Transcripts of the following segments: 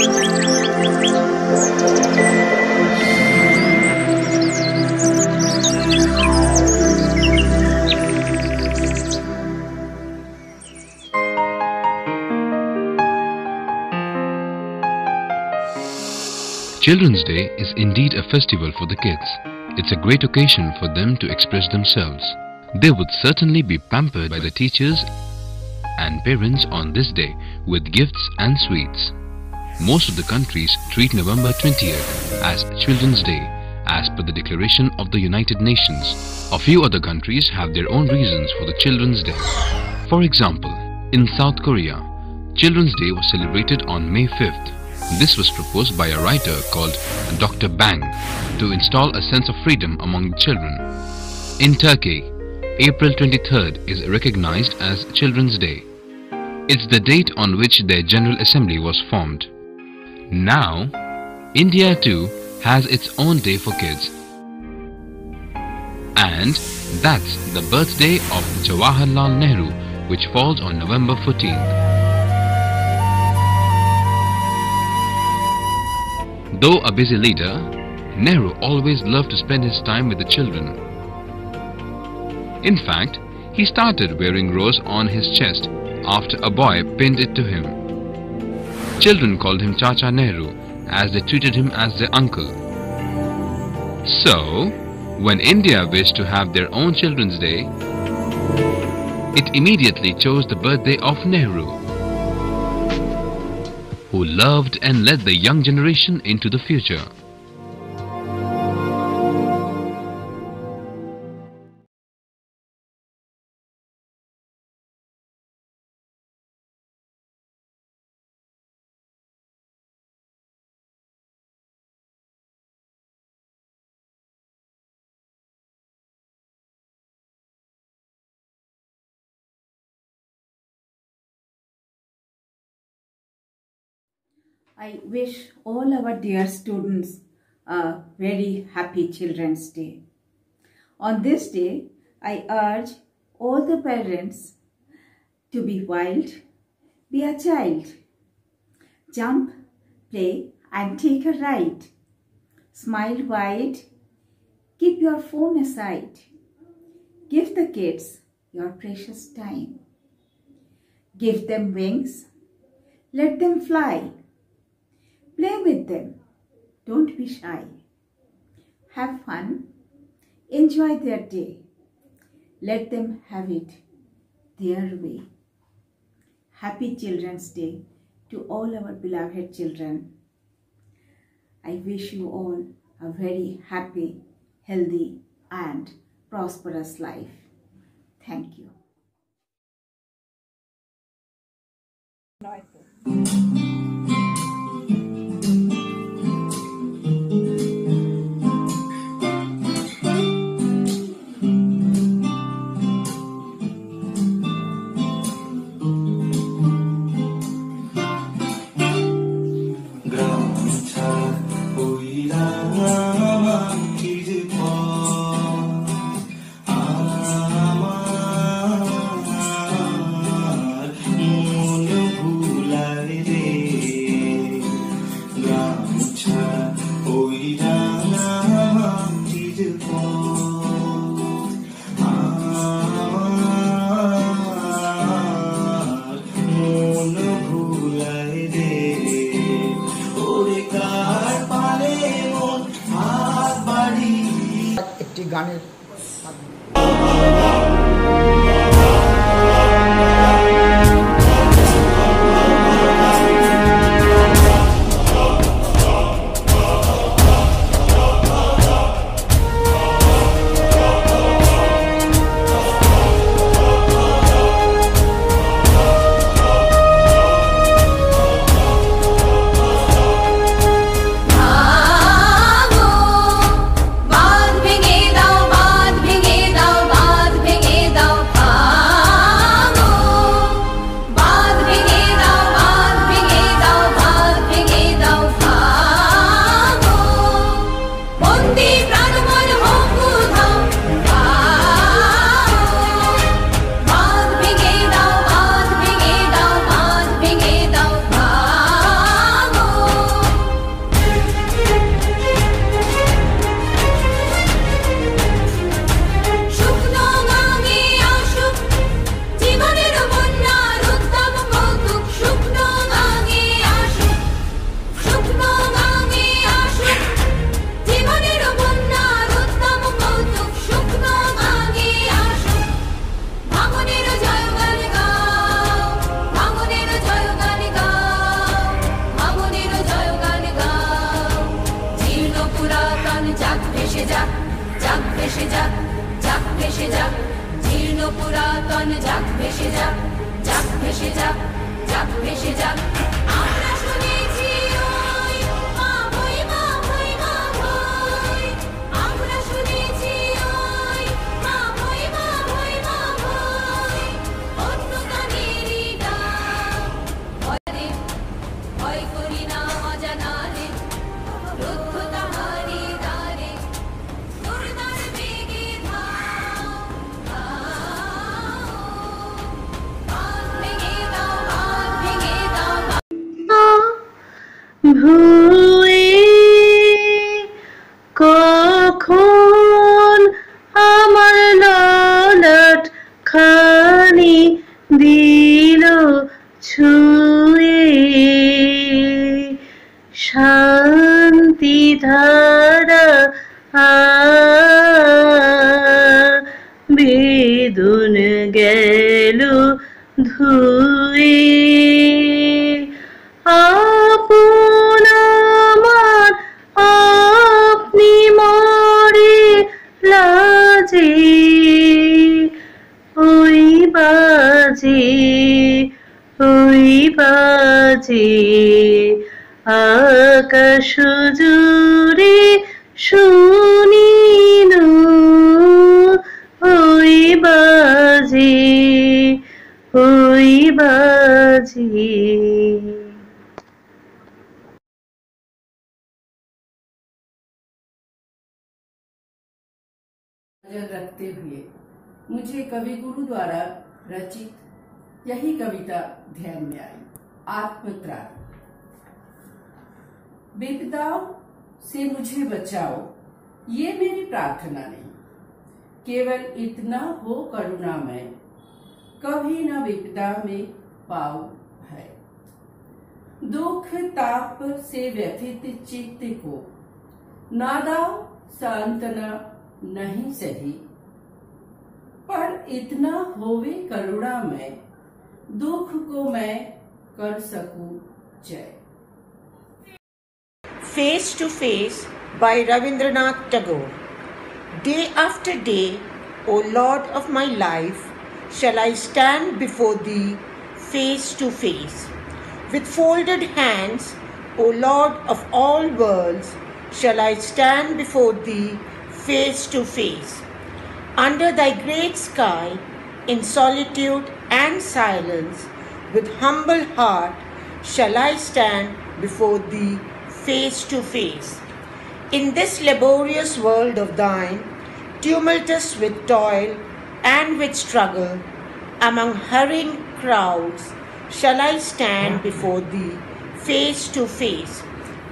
Children's Day is indeed a festival for the kids. It's a great occasion for them to express themselves. They would certainly be pampered by the teachers and parents on this day with gifts and sweets. Most of the countries treat November 20th as Children's Day as per the Declaration of the United Nations. A few other countries have their own reasons for the Children's Day. For example, in South Korea, Children's Day was celebrated on May 5th. This was proposed by a writer called Dr. Bang to install a sense of freedom among the children. In Turkey, April 23rd is recognized as Children's Day. It's the date on which their General Assembly was formed. Now, India too has its own day for kids. And that's the birthday of Jawaharlal Nehru, which falls on November 14th. Though a busy leader, Nehru always loved to spend his time with the children. In fact, he started wearing rose on his chest after a boy pinned it to him. Children called him Chacha Nehru as they treated him as their uncle. So, when India wished to have their own Children's Day, it immediately chose the birthday of Nehru, who loved and led the young generation into the future. I wish all our dear students a very happy Children's Day. On this day, I urge all the parents to be wild, be a child. Jump, play and take a ride. Smile wide, keep your phone aside. Give the kids your precious time. Give them wings, let them fly. Play with them, don't be shy. Have fun, enjoy their day. Let them have it their way. Happy Children's Day to all our beloved children. I wish you all a very happy, healthy and prosperous life. Thank you. গানের বাঁধ ভেঙে দাও ভুয়ে কখন আমার ললাট খানি দিল ছুঁয়ে শান্তি ধারা বেদন গেল ধুয়ে আপন আমার আপনি মরে লাজে ওই বাজে আকাশ জুড়ে শুনিনু ওই বাজে नजर रखते हुए मुझे कवि गुरु द्वारा रचित यही कविता ध्यान में आई। आत्मत्राण। विपदाओं से मुझे बचाओ, ये मेरी प्रार्थना नहीं, केवल इतना हो करुणामय, कभी न विपदा में पाओ भय। दुख ताप से व्यथित चित्त को नादाओ सांत्वना नहीं सही, पर इतना होवे करुणा में दुख को मैं कर सकूं जय। Face to Face by Rabindranath Tagore. Day after day, O Lord of my life, shall I stand before Thee face to face. With folded hands, O Lord of all worlds, shall I stand before Thee face to face. Under Thy great sky, in solitude and silence, with humble heart, shall I stand before Thee face to face. In this laborious world of Thine, tumultuous with toil and with struggle, among hurrying crowds, shall I stand before Thee face to face.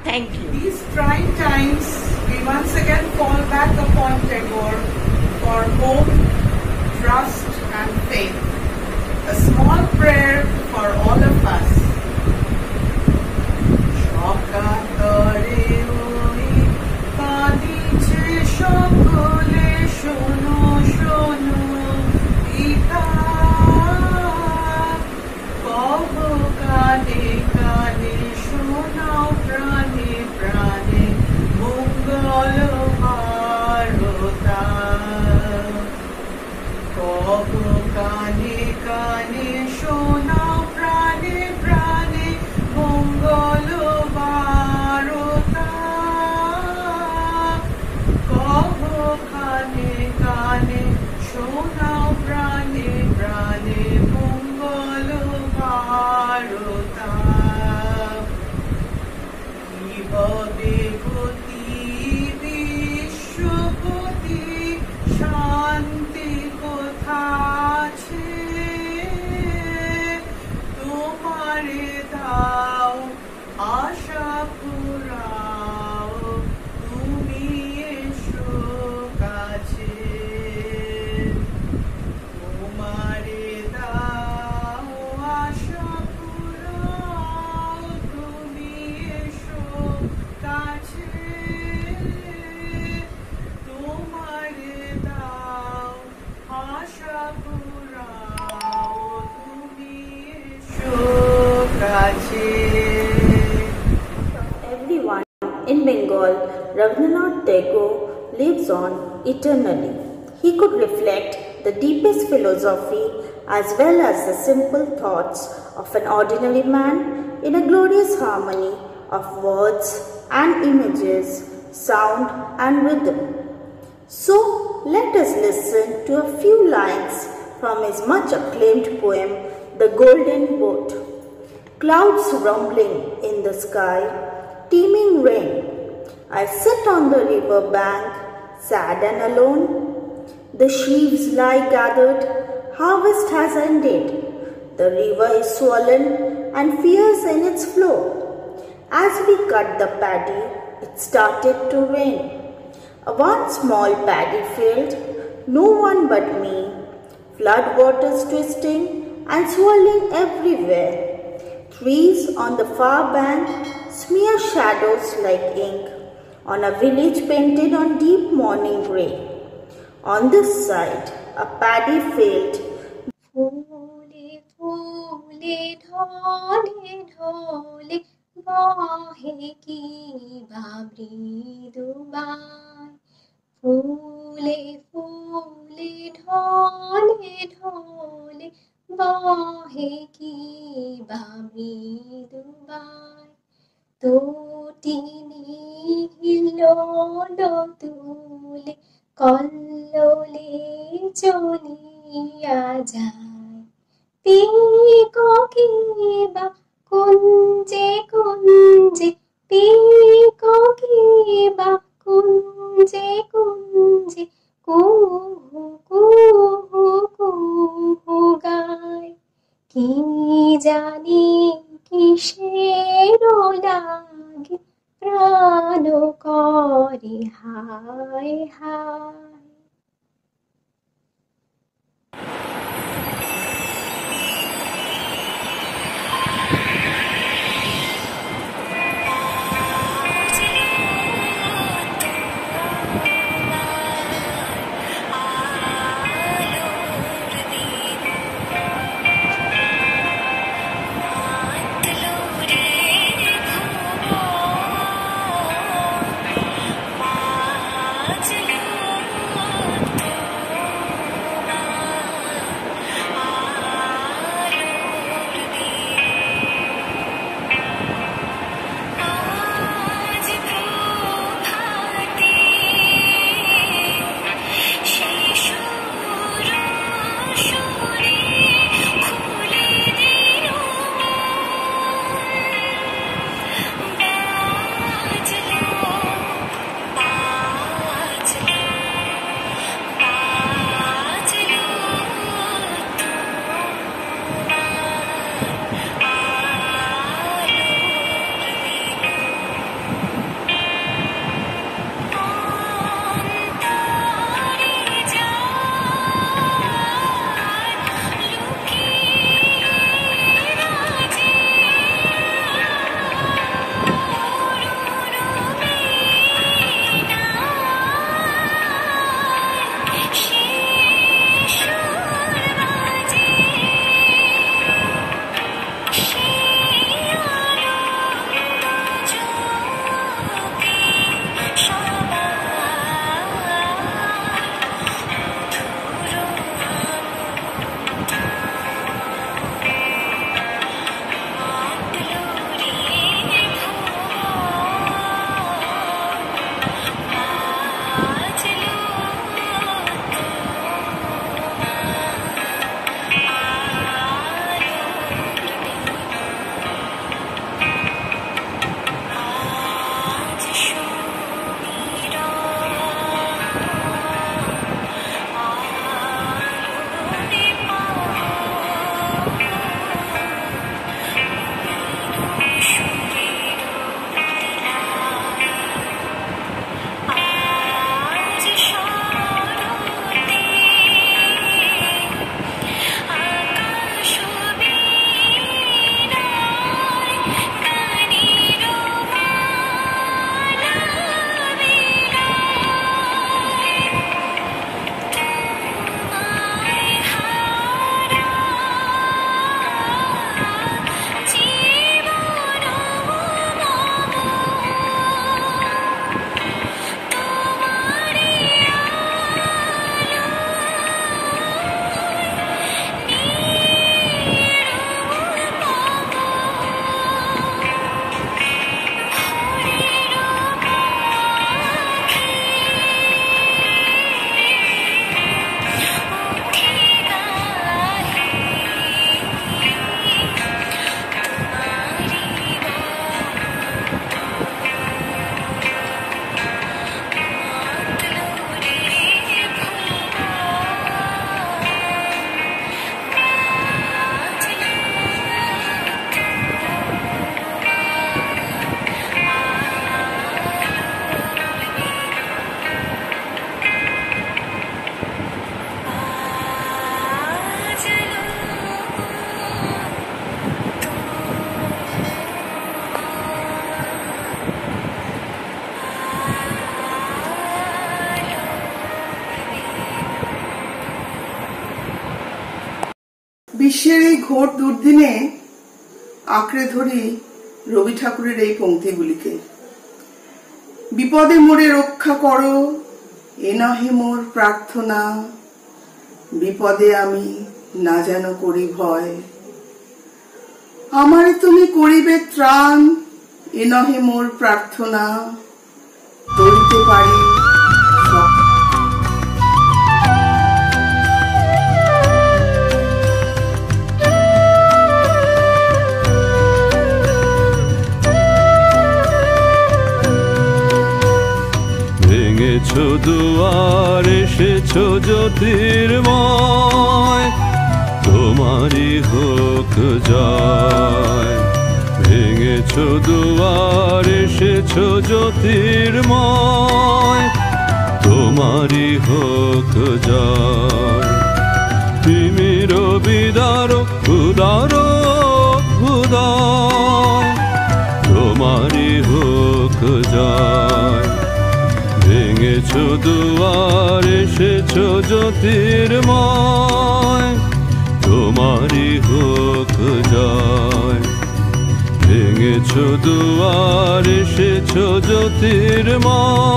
Thank you. These trying times, we once again fall back upon Tagore for hope, trust and faith. A small prayer for all of us. Everyone in Bengal, Rabindranath Tagore lives on eternally. He could reflect the deepest philosophy as well as the simple thoughts of an ordinary man in a glorious harmony of words and images, sound and rhythm. So let us listen to a few lines from his much acclaimed poem, The Golden Boat. Clouds rumbling in the sky, teeming rain. I sit on the river bank, sad and alone. The sheaves lie gathered, harvest has ended. The river is swollen and fierce in its flow. As we cut the paddy, it started to rain. One small paddy field, no one but me. Flood waters twisting and swirling everywhere. Trees on the far bank smear shadows like ink on a village painted on deep morning grey. On this side, a paddy field. Phule phule dhole dhole bahe ki babri Dubai. Phule phule dhole dhole bahe ki babri Dubai. Totini hilolo tule কল্লোলে চলিয়া যায় peacock বা কুঞ্জে কুঞ্জে peacock বা কুঞ্জে কুঞ্জে কুহু কুহু কুহু গায় কি জানি কিসের লাগে প্রাণ করে হায় হায়। ঘোর দুর্দিনে আঁকড়ে ধরি রবি ঠাকুরের এই পংক্তিগুলিকে। বিপদে মোরে রক্ষা করো, এ নহে মোর প্রার্থনা, বিপদে আমি না যেন করি ভয়। আমারে তুমি করিবে ত্রাণ, এ নহে মোর প্রার্থনা, তরিতে পারি সব। ভেঙেছো দুয়ার, এসেছো জ্যোতির্ময়, তোমারই হোক জয়। ভেঙেছো দুয়ার, এসেছো জ্যোতির্ময়, তোমারই হোক জয়। তিমির বিদার উদার উদয়, তোমারই হোক জয়। ভেঙেছো দুয়ার, এসেছো জ্যোতির্ময়, তোমারই হোক জয়। ভেঙেছো দুয়ার, এসেছো জ্যোতির্ময়,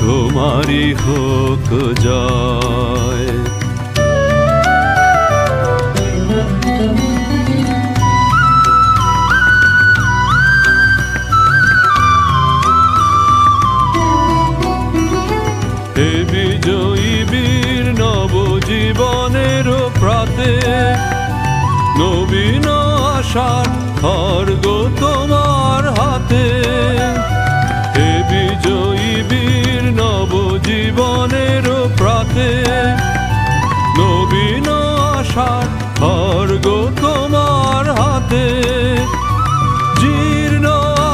তোমারই হোক জয়। হে বিজয়ী বীর নবজীবনের প্রাতে, নবীন আশার খড়গ তোমার হাতে। হে বিজয়ী বীর নবজীবনের প্রাতে, নবীন আশার খড়গ তোমার হাতে। জীর্ণ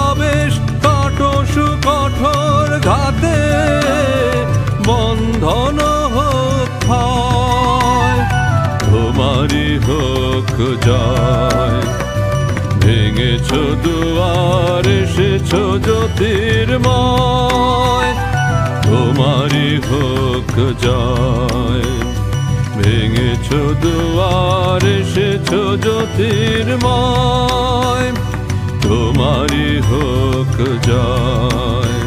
আবেশ কাটো সুকঠোর ঘাতে, বন্ধন হোক ক্ষয়, তোমারই হোক জয়। ভেঙেছো দুয়ার, এসেছো জ্যোতির্ময়, তোমারই হোক জয়। ভেঙেছো দুয়ার, এসেছো জ্যোতির্ময়, তোমারই হোক জয়।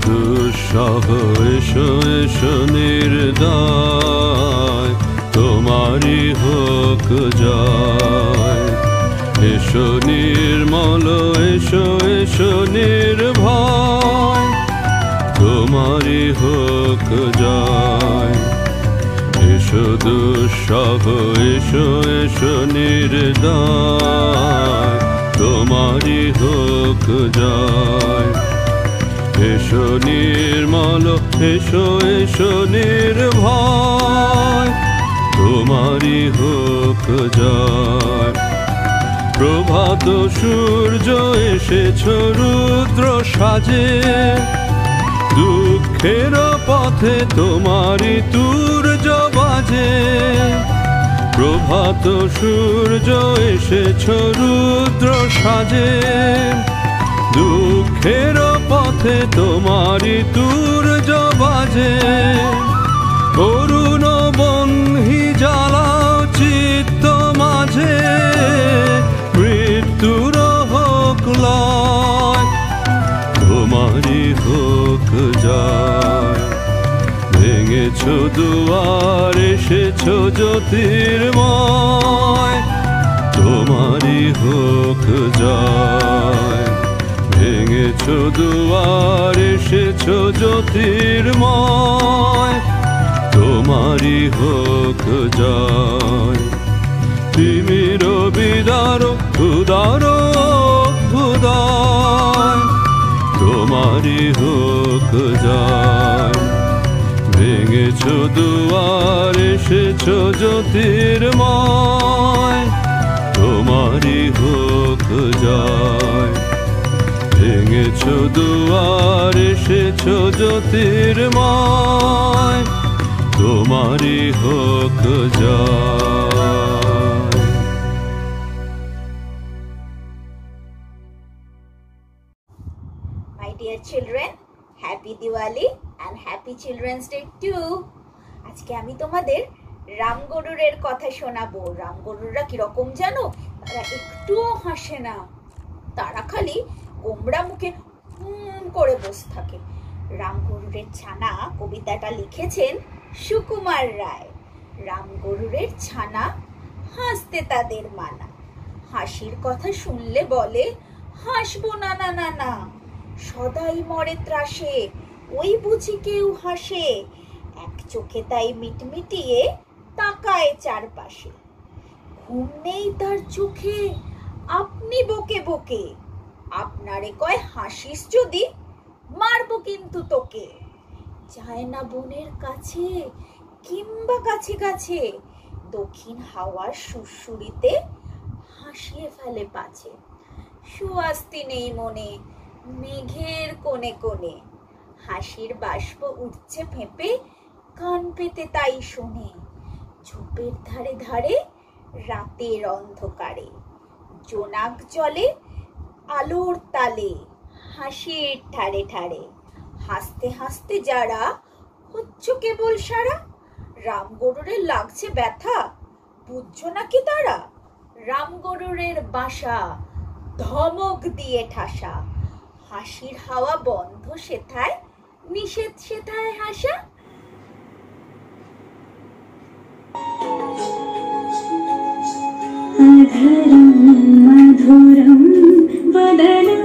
দুঃসহ এসো এসো নির্দয়, তোমারই হোক জয়। এসো নির্মল, এসো এসো নির্ভয়, তোমারই হোক জয়। এসো দুঃসহ এসো এসো নির্দয়, তোমারই হোক জয়। এসো নির্মল, এসো এসো নির্ভয়, তোমারই হোক জয়। প্রভাত সূর্য এসেছো রুদ্র সাজে, দুঃখের পথে তোমারই তুর্য বাজে। প্রভাত সূর্য এসেছো রুদ্র সাজে, দুঃখের পথে তোমারই তুর্য বাজে। করুণ বহ্নি জ্বালাও চিত্ত মাঝে, মৃত্যুর হোক লয়, তোমারই হোক জয়। ভেঙেছো দুয়ার, এসেছো জ্যোতির্ময়, তোমারই হোক জয়। ভেঙেছো দুয়ার, এসেছো জ্যোতির্ময়, তোমারই হোক জয়। তিমির বিদার উদার উদয়, তোমারই হোক জয়। ভেঙেছো দুয়ার, এসেছো জ্যোতির্ময়, তোমারই হোক জয়। ভেঙেছো দুয়ার, এসেছো জ্যোতির্ময়, তোমারই হোক জয়। My dear children, happy Diwali and happy Children's Day too. আজকে আমি তোমাদের রামগরুরের কথা শোনাবো। রামগরুররা কিরকম জানো? তারা একটুও হাসে না, তারা খালি গোমড়া মুখে করে বসে থাকে। রামগরুরের ছানা কবিতাটা লিখেছেন সুকুমার রায়। রামগরুরের ছানা হাসতে তাদের মানা, হাসির কথা শুনলে বলে হাসবো না না না না, সদাই মরে ত্রাসে ওই বুঝি কেউ হাসে, এক চোখে তাই মিটমিটিয়ে তাকায় চারপাশে, ঘুম নেই তার চোখে আপনি বকে বকে, আপনারে কয় হাসিস যদি মারবো কিন্তু তোকে, যায় না বনের কাছে কিংবা কাছে কাছে, দক্ষিণ হাওয়ার সুরসুরিতে হাসিয়ে ফেলে পাছে, সুয়াস্তি নেই মনে মেঘের কোণে কোণে, হাসির বাষ্প উঠছে ফেঁপে কান পেতে তাই শোনে, ঝোপের ধারে ধারে রাতের অন্ধকারে, জোনাক জলে আলোর তালে, হাসির ঠারে ঠারে, হাসতে হাসতে যারা হচ্ছ কেবল সারা, রামগরুরের লাগছে ব্যথা বুঝছো নাকি তারা, রামগরুরের বাসা ধমক দিয়ে ঠাসা, হাসির হাওয়া বন্ধ সেথায় নিষেধ সেথায় হাসা। মধুরম মধুরম বদনম